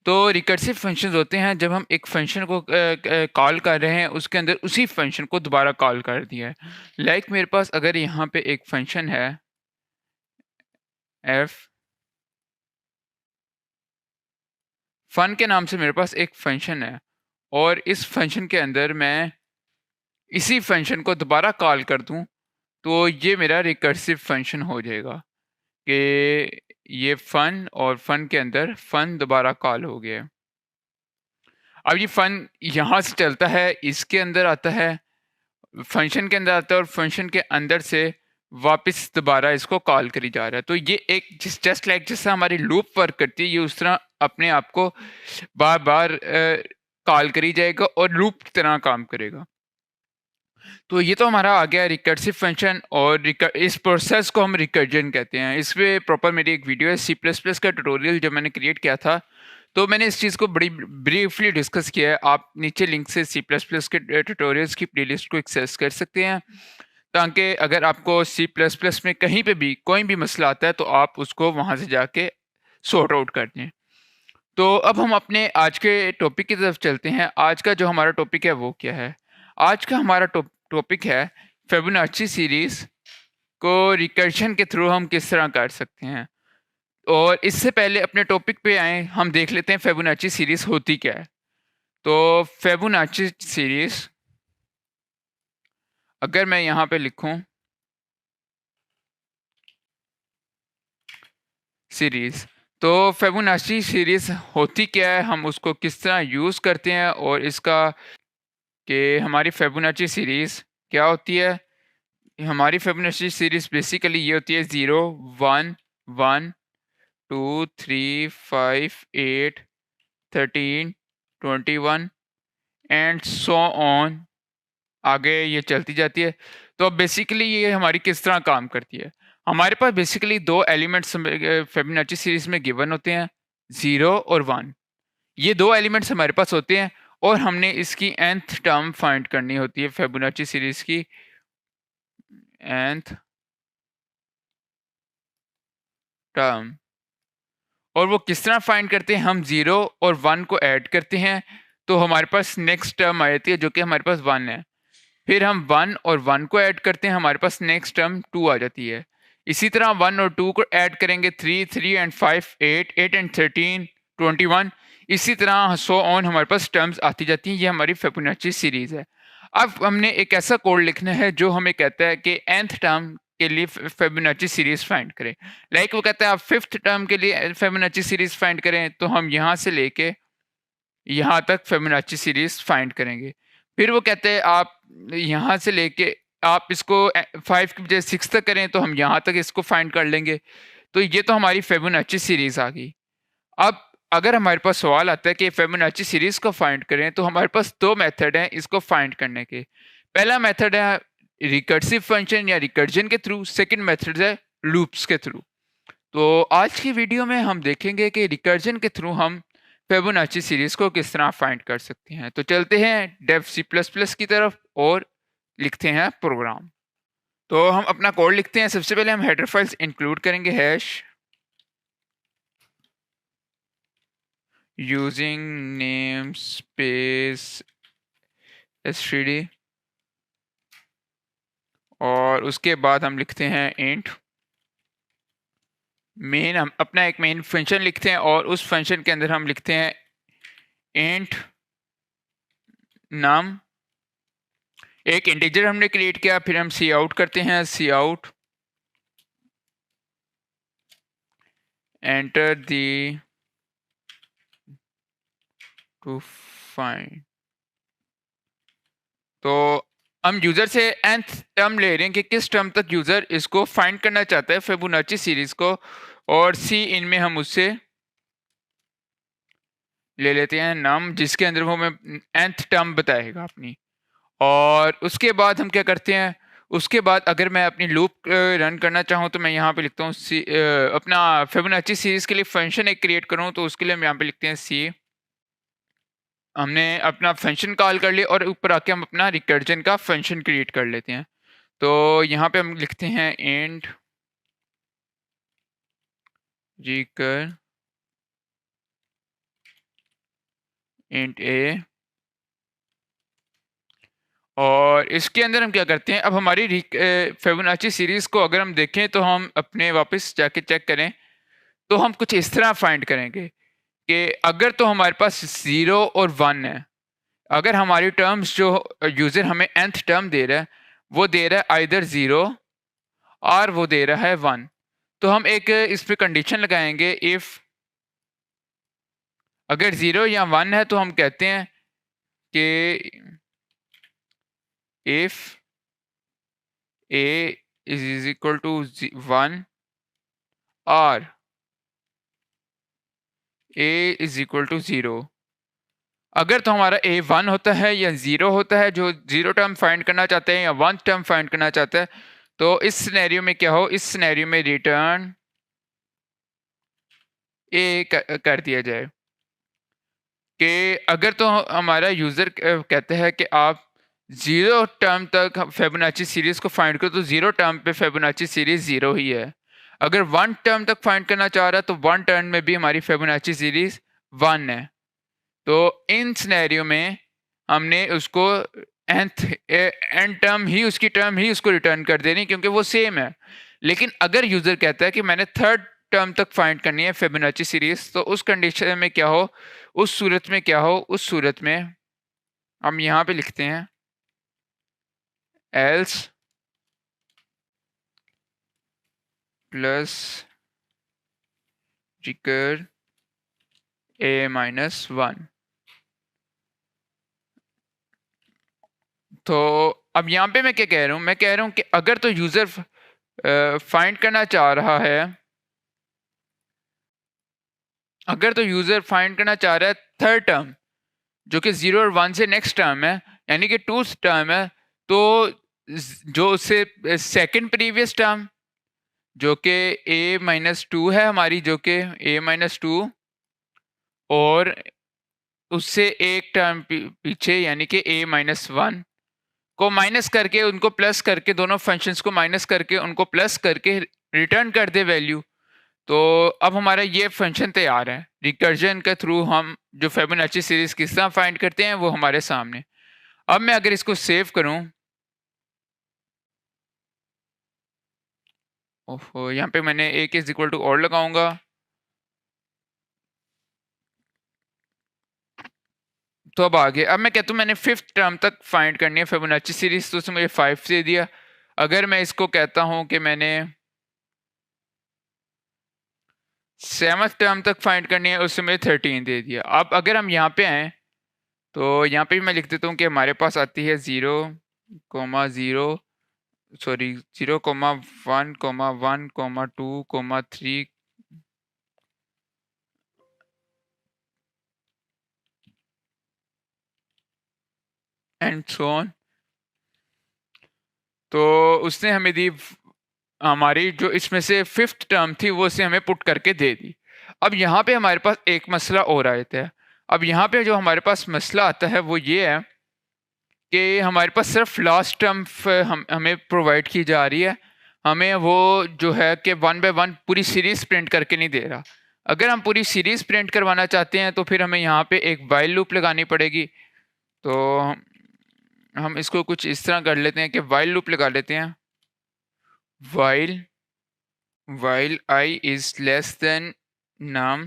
तो recursive functions होते हैं जब हम एक फंक्शन को कॉल कर रहे हैं, उसके अंदर उसी फंक्शन को दोबारा कॉल कर दिया है। लाइक मेरे पास अगर यहाँ पे एक फंक्शन है एफ फन के नाम से, मेरे पास एक फंक्शन है और इस फंक्शन के अंदर मैं इसी फंक्शन को दोबारा कॉल कर दूं, तो ये मेरा रिकर्सिव फंक्शन हो जाएगा कि ये फन और फन के अंदर फन दोबारा कॉल हो गया है। अब ये फन यहाँ से चलता है, इसके अंदर आता है, फंक्शन के अंदर आता है और फंक्शन के अंदर से वापस दोबारा इसको कॉल करी जा रहा है। तो ये एक जस्ट लाइक जैसा हमारी लूप वर्क करती है, ये उस तरह अपने आप को बार बार कॉल करी जाएगा और लूप की तरह काम करेगा। तो ये तो हमारा आ गया रिकर्सिव फंक्शन, और इस प्रोसेस को हम रिकर्जन कहते हैं। इस पे प्रॉपर मेरी एक वीडियो है सी प्लस प्लस का ट्यूटोरियल जो मैंने क्रिएट किया था, तो मैंने इस चीज़ को बड़ी ब्रीफली डिस्कस किया है। आप नीचे लिंक से सी प्लस प्लस के ट्यूटोरियल्स की प्लेलिस्ट को एक्सेस कर सकते हैं, ताकि अगर आपको सी प्लस प्लस में कहीं पे भी कोई भी मसला आता है तो आप उसको वहाँ से जाके सॉर्ट आउट कर दें। तो अब हम अपने आज के टॉपिक की तरफ चलते हैं। आज का जो हमारा टॉपिक है वो क्या है? आज का हमारा टॉपिक है फिबोनाची सीरीज को रिकर्शन के थ्रू हम किस तरह कर सकते हैं। और इससे पहले अपने टॉपिक पे आए, हम देख लेते हैं फिबोनाची सीरीज होती क्या है। तो फिबोनाची सीरीज, अगर मैं यहाँ पे लिखूं सीरीज, तो फिबोनाची सीरीज होती क्या है, हम उसको किस तरह यूज़ करते हैं, और इसका कि हमारी फिबोनाची सीरीज क्या होती है। हमारी फिबोनाची सीरीज बेसिकली ये होती है 0 1 1 2 3 5 8 13 21 एंड सो ऑन, आगे ये चलती जाती है। तो अब बेसिकली ये हमारी किस तरह काम करती है। हमारे पास बेसिकली दो एलिमेंट्स फिबोनाची सीरीज में गिवन होते हैं, 0 और 1। ये दो एलिमेंट्स हमारे पास होते हैं और हमने इसकी nth टर्म फाइंड करनी होती है फिबोनाची सीरीज की nth टर्म। और वो किस तरह फाइंड करते हैं, हम 0 और 1 को ऐड करते हैं तो हमारे पास नेक्स्ट टर्म आ जाती है जो कि हमारे पास 1 है। फिर हम 1 और 1 को ऐड करते हैं, हमारे पास नेक्स्ट टर्म 2 आ जाती है। इसी तरह 1 और 2 को ऐड करेंगे, 3 3 एंड 5 8 8 एंड 13 21। इसी तरह सो ऑन हमारे पास टर्म्स आती जाती हैं। ये हमारी फिबोनाची सीरीज है। अब हमने एक ऐसा कोड लिखना है जो हमें कहता है कि nth टर्म के लिए फिबोनाची सीरीज फाइंड करें। लाइक वो कहता है आप 5th टर्म के लिए फिबोनाची सीरीज फाइंड करें, तो हम यहाँ से लेके यहाँ तक फिबोनाची सीरीज फाइंड करेंगे। फिर वो कहते हैं आप यहाँ से लेके आप इसको 5 की बजाय 6 तक करें, तो हम यहाँ तक इसको फाइंड कर लेंगे। तो ये तो हमारी फिबोनाची सीरीज आ गई। अब अगर हमारे पास सवाल आता है कि फिबोनाची सीरीज को फाइंड करें, तो हमारे पास दो मेथड हैं इसको फाइंड करने के। पहला मेथड है रिकर्सिव फंक्शन या रिकर्जन के थ्रू, सेकंड मेथड है लूप्स के थ्रू। तो आज की वीडियो में हम देखेंगे कि रिकर्जन के थ्रू हम फिबोनाची सीरीज को किस तरह फाइंड कर सकते हैं। तो चलते हैं डेव सी प्लस प्लस की तरफ और लिखते हैं प्रोग्राम। तो हम अपना कोड लिखते हैं। सबसे पहले हम हेडर फाइल्स इंक्लूड करेंगे, hash using name space std, और उसके बाद हम लिखते हैं इंट मेन। हम अपना एक मेन फंक्शन लिखते हैं और उस फंक्शन के अंदर हम लिखते हैं इंट नाम। एक इंटीजर हमने क्रिएट किया, फिर हम सी आउट करते हैं, cout enter the to find. तो हम यूजर से nth टर्म ले रहे हैं कि किस टर्म तक यूजर इसको फाइंड करना चाहता है फिबोनाची सीरीज को, और सी इन में हम उससे ले लेते हैं नाम, जिसके अंदर वो हमें nth टर्म बताएगा अपनी। और उसके बाद हम क्या करते हैं, उसके बाद अगर मैं अपनी लूप रन करना चाहूँ तो मैं यहाँ पे लिखता हूँ अपना फिबोनाची सीरीज के लिए फंक्शन एक क्रिएट करूँ, तो उसके लिए हम यहाँ पे लिखते हैं सी। हमने अपना फंक्शन कॉल कर लिया और ऊपर आके हम अपना रिकर्जन का फंक्शन क्रिएट कर लेते हैं। तो यहाँ पे हम लिखते हैं इंट रिकर इंट ए, और इसके अंदर हम क्या करते हैं, अब हमारी फिबोनाची सीरीज को अगर हम देखें तो हम अपने वापस जाके चेक करें तो हम कुछ इस तरह फाइंड करेंगे कि अगर तो हमारे पास 0 और 1 है, अगर हमारी टर्म्स जो यूजर हमें nth टर्म दे रहा है वो दे रहा है आइदर 0 और वो दे रहा है 1, तो हम एक इस पे कंडीशन लगाएंगे, इफ अगर 0 या 1 है तो हम कहते हैं कि if a is equal to 1 और a is equal to 0, अगर तो हमारा a 1 होता है या 0 होता है, जो 0 टर्म फाइंड करना चाहते हैं या 1 टर्म फाइंड करना चाहते हैं, तो इस सिनेरियो में क्या हो, इस सिनेरियो में रिटर्न a कर दिया जाए। कि अगर तो हमारा यूज़र कहते हैं कि आप 0 टर्म तक फिबोनाची सीरीज़ को फाइंड करो, तो 0 टर्म पे फिबोनाची सीरीज़ 0 ही है। अगर 1 टर्म तक फाइंड करना चाह रहा है तो 1 टर्म में भी हमारी फिबोनाची सीरीज़ 1 है। तो इन सिनेरियो में हमने उसको एन टर्म ही उसको रिटर्न कर देनी, क्योंकि वो सेम है। लेकिन अगर यूज़र कहता है कि मैंने 3rd टर्म तक फाइंड करनी है फिबोनाची सीरीज़, तो उस कंडीशन में क्या हो, उस सूरत में हम यहाँ पे लिखते हैं else plus recur a minus 1। तो अब यहाँ पे मैं क्या कह रहा हूँ, मैं कह रहा हूँ कि अगर तो यूज़र फाइंड करना चाह रहा है, अगर तो यूज़र फाइंड करना चाह रहा है 3rd टर्म जो कि 0 और 1 से नेक्स्ट टर्म है, यानी कि 2th टर्म है, तो जो उससे सेकंड प्रीवियस टर्म जो कि a माइनस 2 है हमारी, जो कि a माइनस 2, और उससे एक टर्म पीछे यानी कि a माइनस 1 को माइनस करके, उनको प्लस करके, दोनों फंक्शंस को माइनस करके उनको प्लस करके रिटर्न कर दे वैल्यू, तो अब हमारा ये फंक्शन तैयार है। रिकर्जन के थ्रू हम जो फिबोनाची सीरीज किस तरह फाइंड करते हैं वो हमारे सामने। अब मैं अगर इसको सेव करूं, ओहो, यहाँ पे मैंने a के इक्वल टू और लगाऊंगा, तो अब आगे, अब मैं कहता हूँ मैंने 5th टर्म तक फाइंड करनी है फिबोनाची सीरीज, तो उसने मुझे 5 दे दिया। अगर मैं इसको कहता हूँ कि मैंने 7th टर्म तक फाइंड करनी है, उससे मुझे 13 दे दिया। अब अगर हम यहाँ पे आए तो यहाँ पे भी मैं लिख देता हूँ कि हमारे पास आती है 0, 0, सॉरी 0, 1, 1, 2, 3 एंड सो ऑन। तो उसने हमें दी, हमारी जो इसमें से 5th टर्म थी वो उसे हमें पुट करके दे दी। अब यहाँ पे हमारे पास एक मसला और आता है। अब यहाँ पे जो हमारे पास मसला आता है वो ये है कि हमारे पास सिर्फ लास्ट टर्म हमें प्रोवाइड की जा रही है, हमें वो जो है कि 1 बाय 1 पूरी सीरीज प्रिंट करके नहीं दे रहा। अगर हम पूरी सीरीज प्रिंट करवाना चाहते हैं तो फिर हमें यहाँ पे एक वाइल लूप लगानी पड़ेगी। तो हम इसको कुछ इस तरह कर लेते हैं कि वाइल लूप लगा लेते हैं, while i is less than num,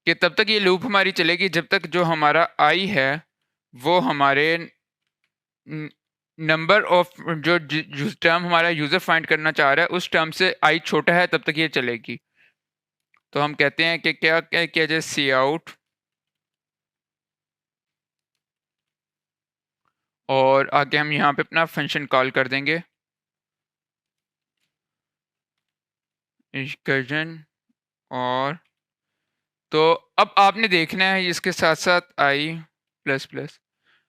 कि तब तक ये लूप हमारी चलेगी जब तक जो हमारा आई है वो हमारे नंबर ऑफ जो टर्म हमारा यूजर फाइंड करना चाह रहा है उस टर्म से आई छोटा है, तब तक ये चलेगी। तो हम कहते हैं कि क्या किया जाए, सी आउट, और आगे हम यहाँ पे अपना फंक्शन कॉल कर देंगे रिकर्जन। और तो अब आपने देखना है इसके साथ साथ आई प्लस प्लस।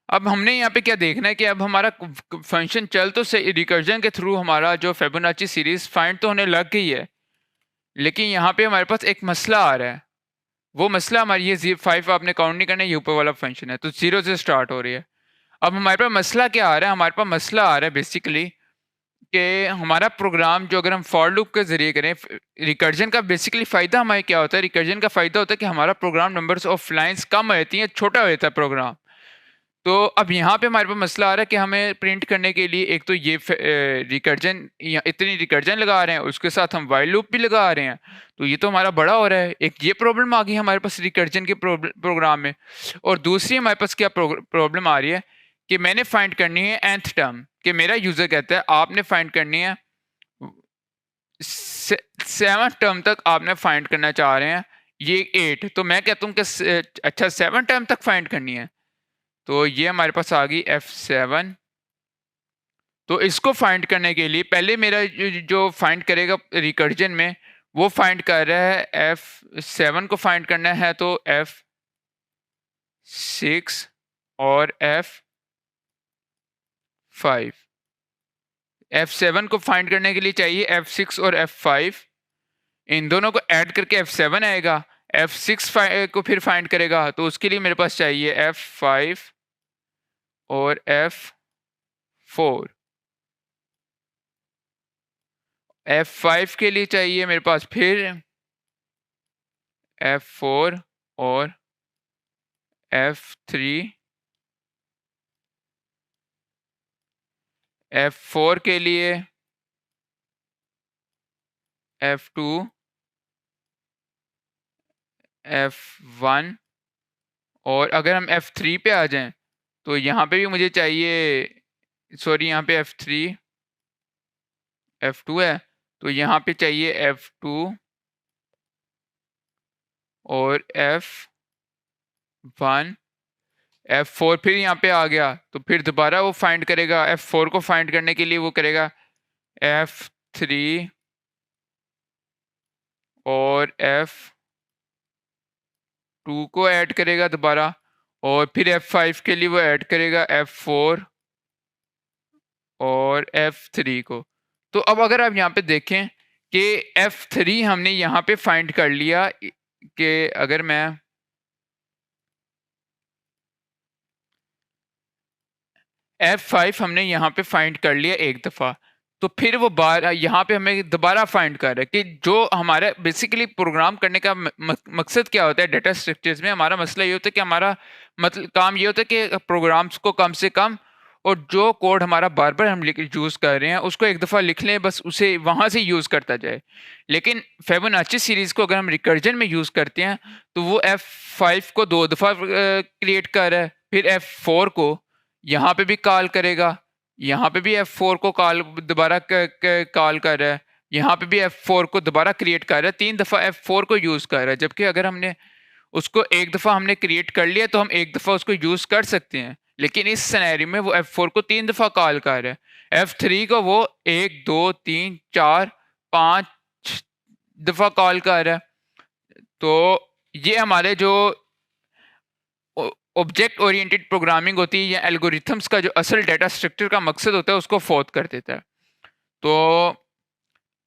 अब हमने यहाँ पे क्या देखना है कि अब हमारा फंक्शन चल तो से रिकर्जन के थ्रू हमारा जो फिबोनाची सीरीज फाइंड तो होने लग गई है, लेकिन यहाँ पे हमारे पास एक मसला आ रहा है। वो मसला हमारी ये 5 आपने काउंट नहीं करना, ये ऊपर वाला फंक्शन है तो 0 से स्टार्ट हो रही है। अब हमारे पास मसला क्या आ रहा है, हमारे पास मसला आ रहा है बेसिकली कि हमारा प्रोग्राम जो अगर हम फॉर लूप के ज़रिए करें, रिकर्जन का बेसिकली फ़ायदा हमें क्या होता है, रिकर्जन का फ़ायदा होता है कि हमारा प्रोग्राम नंबर्स ऑफ लाइन्स कम हो जाती हैं, छोटा हो जाता है प्रोग्राम। तो अब यहाँ पे हमारे पास मसला आ रहा है कि हमें प्रिंट करने के लिए एक तो ये रिकर्जन, या इतनी रिकर्जन लगा रहे हैं, उसके साथ हम वाइल लूप भी लगा रहे हैं, तो ये तो हमारा बड़ा हो रहा है। एक ये प्रॉब्लम आ गई हमारे पास रिकर्जन के प्रोग्राम में। और दूसरी हमारे पास क्या प्रॉब्लम आ रही है कि मैंने फाइंड करनी है nth टर्म, कि मेरा यूज़र कहता है आपने फाइंड करनी है 7 टर्म तक आपने फाइंड करना चाह रहे हैं, ये 8, तो मैं कहता हूँ कि अच्छा 7 टर्म तक फाइंड करनी है। तो ये हमारे पास आ गई F7। तो इसको फाइंड करने के लिए पहले मेरा जो फाइंड करेगा रिकर्जन में, वो फाइंड कर रहा है F7 को फाइंड करना है, तो F6 और F5। F7 को फाइंड करने के लिए चाहिए F6 और F5, इन दोनों को ऐड करके F7 आएगा। F6 को फिर फाइंड करेगा, तो उसके लिए मेरे पास चाहिए F5 और F4। F5 के लिए चाहिए मेरे पास फिर F4 और F3। F4 के लिए F2, F1, और अगर हम F3 पे आ जाएं तो यहाँ पे भी मुझे चाहिए, सॉरी यहाँ पे F3, F2 है, तो यहाँ पे चाहिए F2 और F1, F4 फिर यहाँ पे आ गया, तो फिर दोबारा वो फाइंड करेगा। F4 को फाइंड करने के लिए वो करेगा F3 और F2 को ऐड करेगा दोबारा, और फिर F5 के लिए वो ऐड करेगा F4 और F3 को। तो अब अगर आप यहाँ पे देखें कि F3 हमने यहाँ पे फाइंड कर लिया, कि अगर मैं F5 हमने यहाँ पे फाइंड कर लिया एक दफ़ा, तो फिर वो बार यहाँ पे हमें दोबारा फाइंड कर रहा है कि जो हमारा बेसिकली प्रोग्राम करने का मकसद क्या होता है डेटा स्ट्रक्चर्स में। हमारा मसला ये होता है कि हमारा मतलब काम ये होता है कि प्रोग्राम्स को कम से कम, और जो कोड हमारा बार बार हम यूज़ कर रहे हैं उसको एक दफ़ा लिख लें, बस उसे वहाँ से यूज़ करता जाए। लेकिन फिबोनाची सीरीज़ को अगर हम रिकर्जन में यूज़ करते हैं तो वो F5 को 2 दफ़ा क्रिएट कर रहा है, फिर F4 को यहाँ पे भी कॉल करेगा, यहाँ पे भी F4 को कॉल दोबारा कॉल कर रहा है, यहाँ पे भी F4 को दोबारा क्रिएट कर रहा है, 3 दफ़ा F4 को यूज़ कर रहा है। जबकि अगर हमने उसको एक दफ़ा हमने क्रिएट कर लिया तो हम एक दफ़ा उसको यूज़ कर सकते हैं, लेकिन इस सिनेरियो में वो F4 को 3 दफ़ा कॉल कर रहा है, F3 को वो 1 2 3 4 5 दफ़ा कॉल कर रहा है। तो ये हमारे जो ऑब्जेक्ट ओरिएंटेड प्रोग्रामिंग होती है या एल्गोरिथम्स का जो असल डेटा स्ट्रक्चर का मकसद होता है उसको फोर्थ कर देता है। तो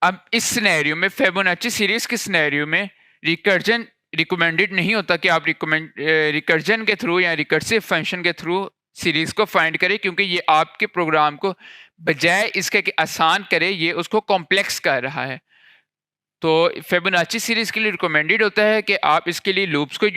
अब इस सिनेरियो में, फिबोनाची सीरीज के सिनेरियो में, रिकर्जन रिकमेंडेड नहीं होता कि आप रिकर्जन के थ्रू या रिकर्सिव फंक्शन के थ्रू सीरीज को फाइंड करें, क्योंकि ये आपके प्रोग्राम को बजाय इसके कि आसान करे, ये उसको कॉम्प्लेक्स कर रहा है। तो फिबोनाची सीरीज के लिए रिकमेंडेड होता है कि आप इसके लिए लूप्स को